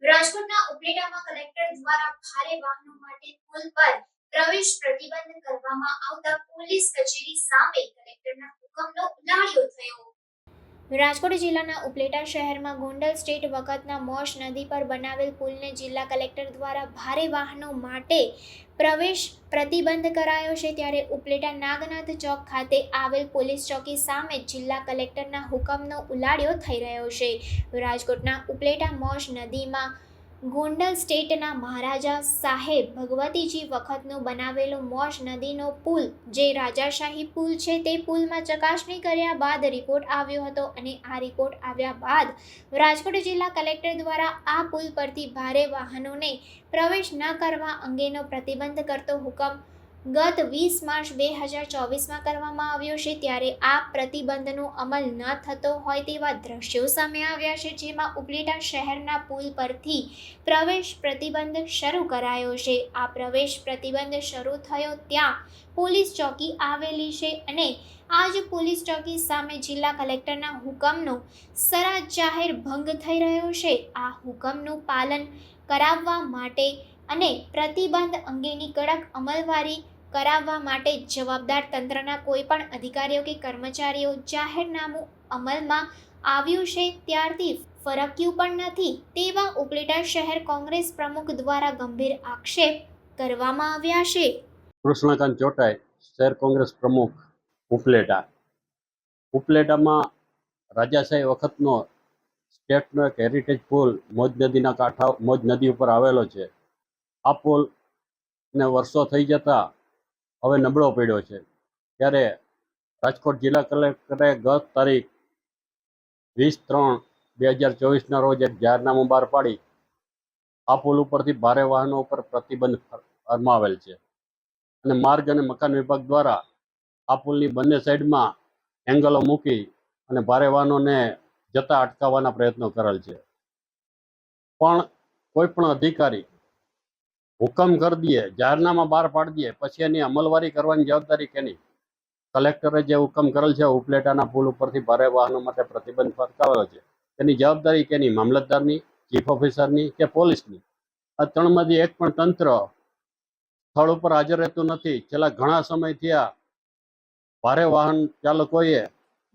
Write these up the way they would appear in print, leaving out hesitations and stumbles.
રાજકોટના ઉપલેટામાં કલેક્ટર દ્વારા ભારે વાહનો માટે પુલ પર પ્રવેશ પ્રતિબંધ કરવામાં આવતા પોલીસ કચેરી સામે કલેક્ટરના હુકમનો ઉલાળ્યો થયો। રાજકોટ જિલ્લાના ઉપલેટા શહેરમાં ગોંડલ સ્ટેટ વખતના મોશ નદી પર બનાવેલ પુલને જિલ્લા કલેક્ટર દ્વારા ભારે વાહનો માટે પ્રવેશ પ્રતિબંધ કરાયો છે। ત્યારે ઉપલેટા નાગનાથ ચોક ખાતે આવેલ પોલીસ ચોકી સામે જિલ્લા કલેક્ટરના હુકમનો ઉલાળ્યો થઈ રહ્યો છે। રાજકોટના ઉપલેટા મોશ નદીમાં ગોંડલ સ્ટેટના મહારાજા સાહેબ ભગવતીજી વખતનો બનાવેલો મોશ નદીનો પુલ જે રાજાશાહી પુલ છે તે પુલમાં ચકાસણી કર્યા બાદ રિપોર્ટ આવ્યો હતો અને આ રિપોર્ટ આવ્યા બાદ રાજકોટ જિલ્લા કલેક્ટર દ્વારા આ પુલ પરથી ભારે વાહનોને પ્રવેશ ન કરવા અંગેનો પ્રતિબંધ કરતો હુકમ ગત 20 માર્ચ 2024માં કરવામાં આવ્યો છે। ત્યારે આ પ્રતિબંધનો અમલ ન થતો હોય તેવા દ્રશ્યો સામે આવ્યા છે, જેમાં ઉપલેટા શહેરના પુલ પરથી પ્રવેશ પ્રતિબંધ શરૂ કરાયો છે। આ પ્રવેશ પ્રતિબંધ શરૂ થયો ત્યાં પોલીસ ચોકી આવેલી છે અને આ જ પોલીસ ચોકી સામે જિલ્લા કલેક્ટરના હુકમનો સરા જાહેર ભંગ થઈ રહ્યો છે। આ હુકમનું પાલન કરાવવા માટે અને પ્રતિબંધ અંગેની કડક અમલવારી કરાવવા માટે જવાબદાર તંત્રના કોઈ પણ અધિકારીઓ કે કર્મચારીઓ જાહેરનામું અમલમાં આવ્યું છે ત્યારથી ફરક્યું પણ નથી તેવા ઉપલેટા શહેર કોંગ્રેસ પ્રમુખ દ્વારા ગંભીર આક્ષેપ કરવામાં આવ્યા છે। કૃષ્ણકાંત ચોટાઈ, શહેર કોંગ્રેસ પ્રમુખ ઉપલેટામાં રાજાશાહી વખતનો સ્ટેટનો એક હેરિટેજ પુલ મોજ નદીના કાંઠા મોજ નદી ઉપર આવેલો છે। આ પુલને વર્ષો થઈ જતા હવે નબળો પડ્યો છે। ત્યારે રાજકોટ જિલ્લા કલેક્ટરે ગત તારીખ 20/3/2024ના રોજ એક જાહેરનામું બહાર પાડી આ પુલ ઉપરથી ભારે વાહનો ઉપર પ્રતિબંધ ફરમાવેલ છે અને માર્ગ અને મકાન વિભાગ દ્વારા આ પુલની બંને સાઈડમાં એંગલો મૂકી અને ભારે વાહનોને જતા અટકાવવાના પ્રયત્નો કરેલ છે। પણ કોઈ પણ અધિકારી હુકમ કરી દે, જાહેરનામા બહાર પાડી દે, પછી એની અમલવારી કરવાની જવાબદારી કેની? કલેક્ટરે જે હુકમ કરેલ છે ઉપલેટાના પુલ ઉપરથી ભારે વાહનો માટે પ્રતિબંધ ફરકાવેલો છે, તેની જવાબદારી કેની? મામલતદારની, ચીફ ઓફિસરની કે પોલીસની? આ ત્રણમાંથી એક પણ તંત્ર સ્થળ ઉપર હાજર રહેતું નથી। છેલ્લા ઘણા સમયથી આ ભારે વાહન ચાલકોએ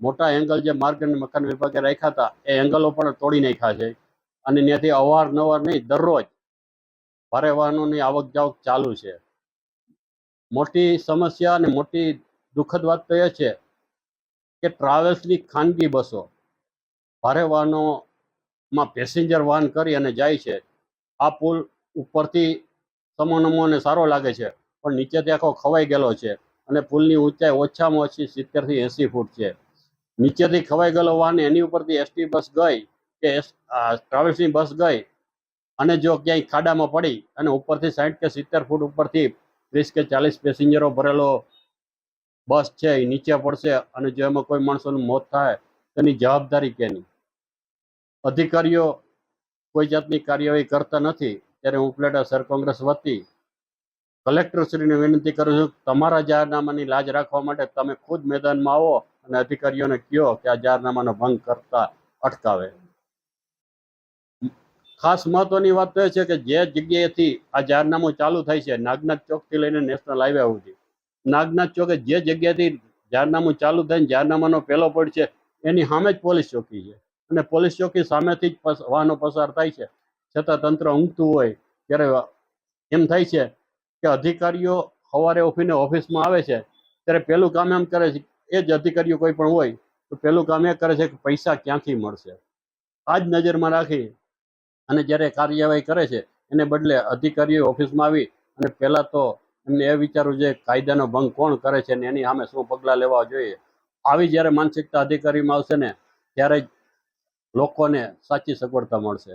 મોટા એંગલ જે માર્ગ અને મકાન વિભાગે રાખ્યા હતા એ એંગલો પણ તોડી નાખ્યા છે અને ત્યાંથી અવારનવાર નહીં, દરરોજ ભારે વાહનોની આવક જાવક ચાલુ છે। મોટી સમસ્યા અને મોટી દુઃખદ વાત તો એ છે કે ટ્રાવેલ્સની ખાનગી બસો ભારે વાહનોમાં પેસેન્જર વાહન કરી અને જાય છે। આ પુલ ઉપરથી સમોનમોને સારો લાગે છે પણ નીચેથી આખો ખવાઈ ગયેલો છે અને પુલની ઊંચાઈ ઓછામાં ઓછી 70 થી 80 ફૂટ છે। નીચેથી ખવાઈ ગયેલો વાહન એની ઉપરથી એસટી બસ ગઈ કે ટ્રાવેલ્સની બસ ગઈ અને જો ક્યાંય ખાડામાં પડી અને ઉપરથી 60 કે 70 ફૂટ ઉપરથી 30 કે 40 પેસેન્જરો ભરેલો બસ છે એ નીચે પડશે અને જો એમાં કોઈ માણસોનું મોત થાય તેની જવાબદારી કેની? અધિકારીઓ કોઈ જાતની કાર્યવાહી કરતા નથી। ત્યારે હું ઉપલેટા શહેર કોંગ્રેસ વતી કલેક્ટરશ્રીને વિનંતી કરું છું, તમારા જાહેરનામાની લાજ રાખવા માટે તમે ખુદ મેદાનમાં આવો અને અધિકારીઓને કહો કે આ જાહેરનામાનો ભંગ કરતા અટકાવે। ખાસ મહત્વની વાત તો એ છે કે જે જગ્યાએથી આ જાહેરનામું ચાલુ થાય છે, નાગનાથ ચોકથી લઈને નેશનલ હાઈવે સુધી, નાગનાથ ચોકે જે જગ્યાએથી જાહેરનામું ચાલુ થઈને જાહેરનામાનો પહેલો પોઈન્ટ છે એની સામે જ પોલીસ ચોકી છે અને પોલીસ ચોકી સામેથી જ વાહનો પસાર થાય છે, છતાં તંત્ર ઊંઘતું હોય ત્યારે એમ થાય છે કે અધિકારીઓ સવારે ઉઠીને ઓફિસમાં આવે છે ત્યારે પહેલું કામ એમ કરે છે, એ જ અધિકારીઓ કોઈ પણ હોય તો પહેલું કામ એ કરે છે કે પૈસા ક્યાંથી મળશે, આ જ નજરમાં રાખી અને જ્યારે કાર્યવાહી કરે છે એને બદલે અધિકારીઓ ઓફિસમાં આવી અને પહેલાં તો એમને એ વિચારવું જોઈએ કાયદાનો ભંગ કોણ કરે છે ને એની સામે શું પગલાં લેવા જોઈએ। આવી જ્યારે માનસિકતા અધિકારીમાં આવશે ને ત્યારે જ લોકોને સાચી સગવડતા મળશે।